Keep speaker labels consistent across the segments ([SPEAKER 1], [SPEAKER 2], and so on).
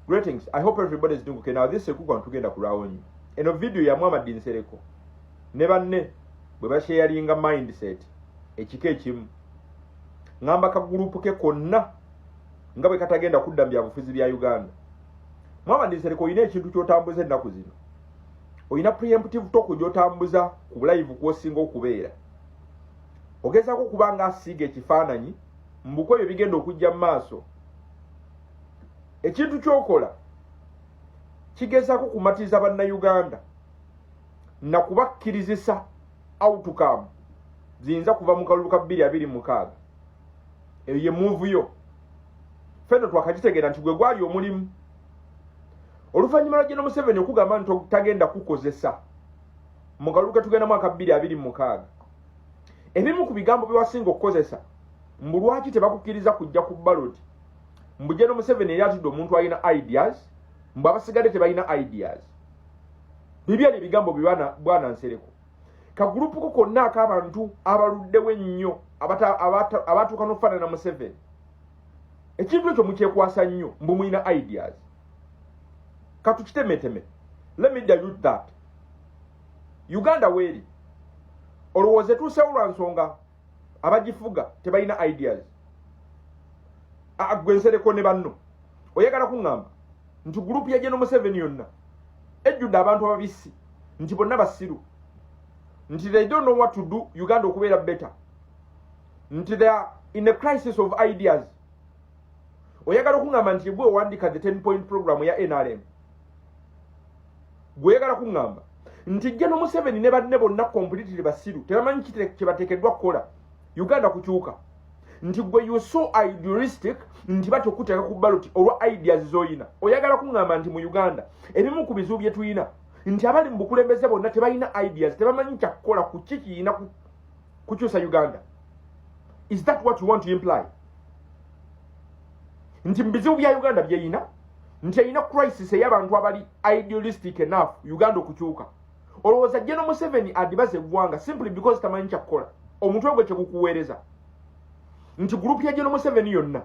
[SPEAKER 1] Greetings. I hope everybody is doing okay. Now this is Sekuku tugenda kulawonyi. Eno video ya Muhammad Nsereko. Ne banne bwe basharinga mindset ekike kimu. Ngamba ka group ke konna nga bwe katagenda kuddambya bufuzi bya Uganda. Muhammad Nsereko ine ekintu kyotambuza ennaku zino. Oyina preemptive talk gyotambuza ku live kwosinga okubeera. Ogezaako kubanga asiga ekifaananyi mbukwe bigenda okujja maaso. Ekintu kyokola kigezaako kumatiza banna Uganda na kubakkirizisa outcome ziyinza kuva mu kalulu ka 2026. Eyo ye move yo. Feno twakagitegeera nti gwe gwali omulimu. Oluvannyuma lwa General Museveni okugamba nti tagenda kukozesa mu kalulu ke tugenda mwaka 2026. Ebimu ku bigambo byewasinga okukozesa mbu lwaki tebakukkiriza kujja ku ballot. Mbu General Museveni yali atudde omuntu alina ideas, mbu abasigadde tebalina ideas. Bibya ne bigambo bwana Nsereko. Ka group ko konna ak'abantu abaluddewo ennyo abatuuka n'okufaanana Museveni. Ekintu ekyo mukyekwasa nnyo mbu mulina ideas. Katukitemmeteme. Let me dilute that. Uganda weeri. Olowooza etuusewo lwa nsonga abagifuga tebalina ideas. Gwe Nsereko ne banno. Oyagala kuŋŋamba nti group ya General Museveni yonna ejjudde abantu ababisi nti bonna basiru. Nti they don't know what to do Uganda okubeera better. Nti they are in a crisis of ideas. Oyagala kuŋŋamba nti gwe owandika the 10-point program ya NRM. Gwe oyagala kuŋŋamba nti General Museveni ne banne bonna completely basiru tebamanyi kye bateekeddwa kukola Uganda kukyuka. Nti gwe you so idealistic nti batokuteeka ku ballot olwa ideas zoyina. Oyagala kuŋŋamba nti mu Uganda ebimu ku bizibu bye tuyina nti abali mu bukulembeze bonna tebalina ideas, tebamanyi kyakukola ku kiyina kukyusa Uganda. Is that what you want to imply? Nti mu bizibu bya Uganda byeyina nti eyina crisis ey'abantu abali idealistic enough Uganda okukyuka. Olowooza General Museveni adibaze eggwanga simply because tamanyi kyakukola. Omuntu ogwe kyekukuweereza nti group ya General Museveni yonna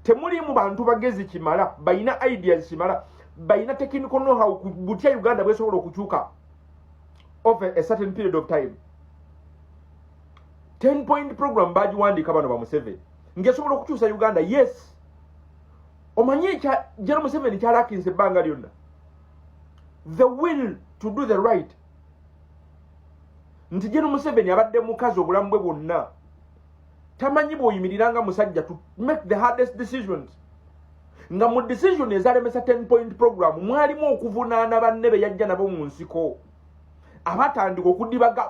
[SPEAKER 1] temulimu bantu bagezi kimala, bayina ideas kimala, bayina technical know-how butya Uganda bwesobola okukyuka over a certain period of time. 10-point program bagiwandiika bano ba Museveni ng'esobola okukyusa Uganda. Yes, omanyi ekya General Museveni kyalakinze ebbanga lyonna, the will to do the right. Nti General Museveni abadde mukazi obulamu bwe bwonna tamanyi bw'oyimiriranga musajja to make the hardest decisions. Nga mu decision ezalemesa 10-point program mwalimu okuvunaana banne be yajja nabo mu nsiko abatandika okudibaga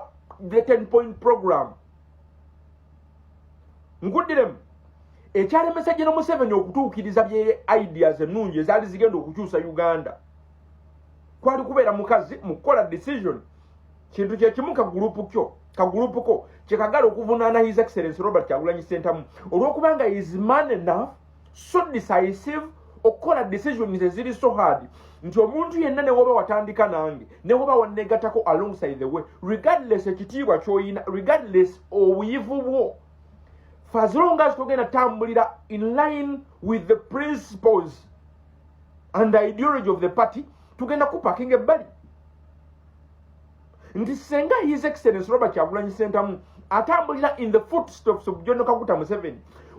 [SPEAKER 1] the 10-point program. Nkuddiremu ekyalemesa General Museveni okutuukiriza bye ideas ennungi ezaali zigenda okukyusa Uganda kwali kubeera mukazi mu kukola decision. Kintu kye kimu ka group ko kyekagala okuvunaana His Excellency Robert Kyagulanyi Ssentamu olw'okubanga is man enough, so decisive okukola decisions eziri so hard nti omuntu yenna ne woba watandika nange ne woba wannegatako alongside the way, regardless ekitiibwa ky'oyina, regardless obuyivu bwo, for as long as togenda tambulira in line with the principles and the ideology of the party, tugenda kupakinga ebbali. Nti senga His Excellency Robert Kyagulanyi Ssentamu atambulira in the footsteps of John Kaguta Museveni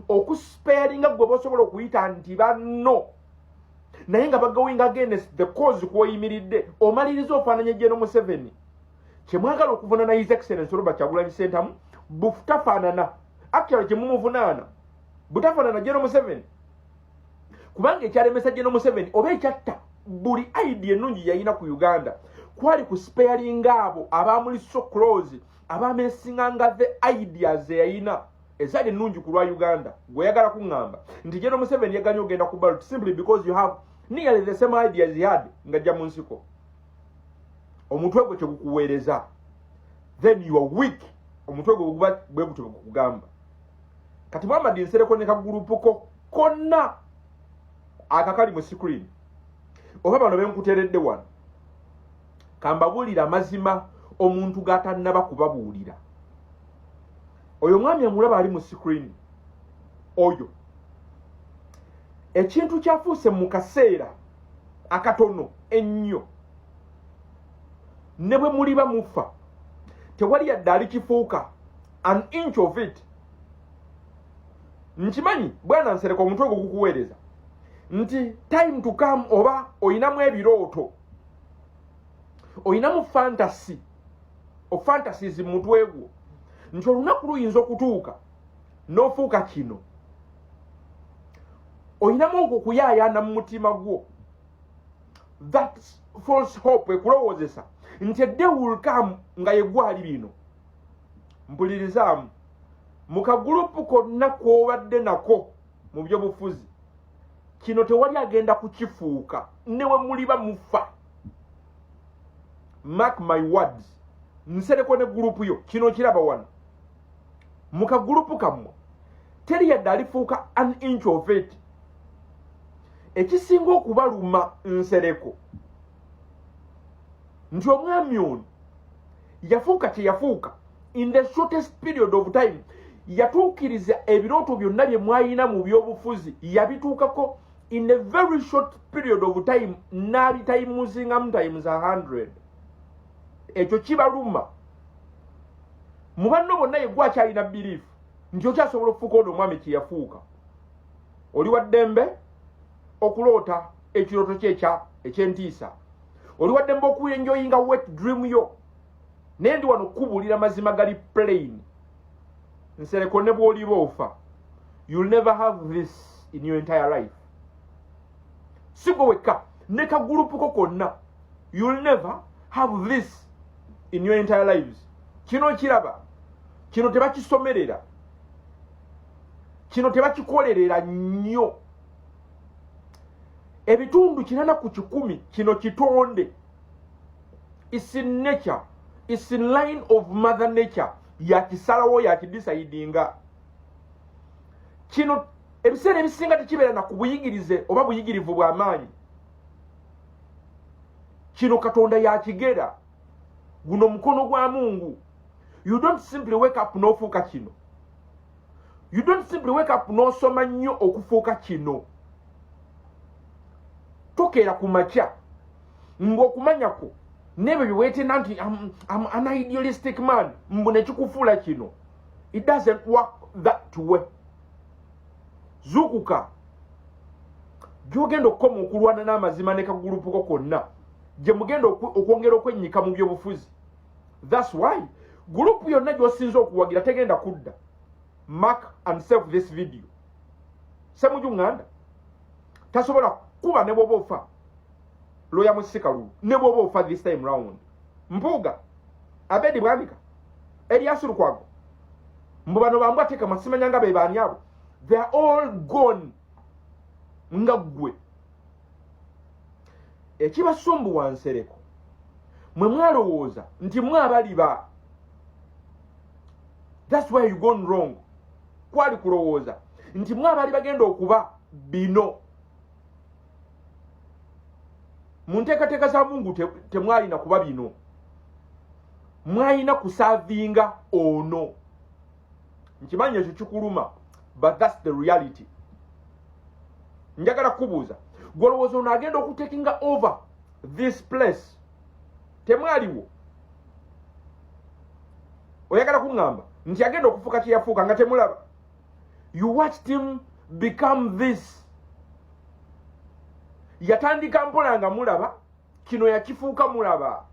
[SPEAKER 1] okusparinga gwe bosobola okuyita nti banno naye nga going against the cause kw'oyimiridde omaliriza ofaananya General Museveni. Kyemwagala okuvunaana His Excellency Robert Kyagulanyi Ssentamu butafaanana, actually kyemumuvunaana butafaanana General Museveni, kubanga ekyalemesa General Museveni oba ekyatta buli idea ennungi yayina ku Uganda kwali ku sparinga abo abamuli so close abamesinganga the ideas yayina ezali ennungi ku lwa Uganda. Gweyagala kuŋŋamba nti General Museveni yaganya ogenda ku ballot simply because you have nearly the same ideas he had ng'ajja mu nsiko. Omutwe gwe kyekukuweereza, then you are weak. Omutwe gwe guba bwe gutyo kugamba. Kati Muhammad Nsereko ne ka group ko konna akakali mu screen oba bano benkuteeredde wano kambabuulira mazima omuntu gatannaba kubabuulira. Oyo mwami amulaba ali mu screen oyo ekintu kyafuuse mu kaseera akatono ennyo ne bwe muliba mufa tewali yadde alikifuuka an inch of it. Nkimanyi bwana Nsereko omutwe gwo gukuweereza nti time to come oba oyinamu ebirooto oyinamu fantasy o fantasies mu mutwe gwo nti olunaku luyinza okutuuka n'ofuuka kino. Oyinamu okukuyaayaana mu mutima gwo that false hope ekulowoozesa nti edde will come nga yegwali bino. Mpulirizamu mu kagulupu konna kw'obadde nako mu byobufuzi kino tewali agenda kukifuuka newe muliba mufa. Mark my words. Nsereko ne gurupu yo kino kiraba wano mu kagulupu kammwe teri yadde alifuuka an inch of it. Ekisinga okubaluma Nsereko nti omwami ono yafuuka kye yafuuka in the shortest period of time. Yatuukiriza ebirooto byonna bye mwayina mu byobufuzi yabituukako in a very short period of time n'abitayimuzingamu times 100. Ekyo kibaluma mu banno bonna yegwa kyalina belief nti okyasobola okufuuka ono omwami kye yafuuka. Oli wa ddembe okuloota ekirooto kye eky'entiisa. Oli wa ddembe okuenjoyinga wet dream yo naye ndi wano kubuulira mazima gali plain. Nsereko ne bw'oliba ofa you'll never have this in your entire life. Sigo weka ne kagulupu ko konna you'll never have this in your entire lives. Kino kiraba kino tebakisomerera kino tebakikolerera nnyo. Ebitundu 8 kino kitonde. It's in nature. It's in line of mother nature. Yakisalawo yakidecidinga. Kino ebiseera ebisinga tekibeera na kubuyigirize oba buyigirivu bw'amaanyi. Kino Katonda yakigera. Guno mukono gwa Mungu. You don't simply wake up n'ofuuka kino. You don't simply wake up n'osoma nnyo okufuuka kino. Tokeera ku makya ng'okumanyako n'ebyo bye weetenna nti I'm an idealistic man mbu ne kikufuula kino. It doesn't work that way. Zukuka gy'ogenda okukoma okulwana n'amazima ne kagulupu ko konna gye mugenda okwongera okwennyika mu byobufuzi. That's why gurupu yonna gy'osinza okuwagira tegenda kudda. Mark and save this video. Semujunganda tasobola kuba ne bwoba ofa loya musikalu ne bwoba ofa this time round. Mpuga Abedi Bwamika Elias Lukwago mbano bambwa teka masimanyanga be bani abo. They are all gone. Ngagwe ekibasumbuwa Nsereko mwe mwalowooza nti mwabaliba. That's why you gone wrong. Kwali kulowooza nti mwabali bagenda okuba bino. Munteekateeka za Mungu temwalina kuba bino. Mwalina kusavinga ono. Nkimanyi ekyo kikuluma, but that's the reality. Njagala kubuuza gwolowooza ono agenda okutakinga over this place. Temwaliwo. Oyagala kuŋŋamba nti agenda okufuuka kye yafuuka nga temulaba. You watched him become this. Yatandika mpola nga mulaba, kino yakifuuka mulaba.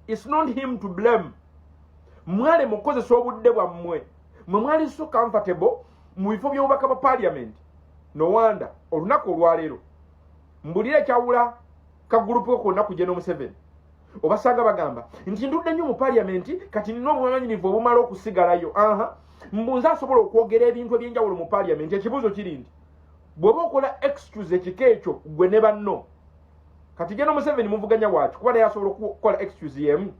[SPEAKER 1] It's not him to blame. Mwale mukozesa obudde bwammwe. Mwe mwali so comfortable mu bifo by'obubaka ba parliament. No wonder olunaku olwaleero mbulira ekyawula kagulupu konna ku Gen. Museveni. Obasanga bagamba nti ndudde nnyo mu parliament kati nina obumanyirivu obumala okusigalayo. Mbunza asobola okwogera ebintu ebyenjawulo mu parliament. Ekibuuzo kiri nti bw'oba okola excuse ekika ekyo gwe ne banno kati Gen. Museveni muvuganya waaki kuba naye asobola okukola excuse yemu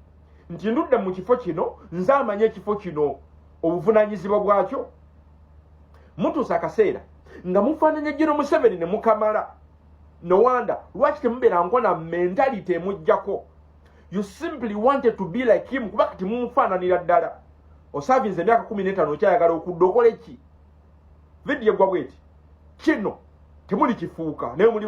[SPEAKER 1] nti ndudde mu kifo kino nze amanye ekifo kino obuvunaanyizibwa bwakyo. Mutuusa akaseera nga mufaananya Gen. Museveni ne mukamala. No wonder lwaki temubeera nkona mentality emujjako. You simply wanted to be like him kuba kati mumufaananira ddala. Osavinze emyaka 15 okyayagala okudda okole ki? Video gwa bweti kino temuli kifuuka naye muli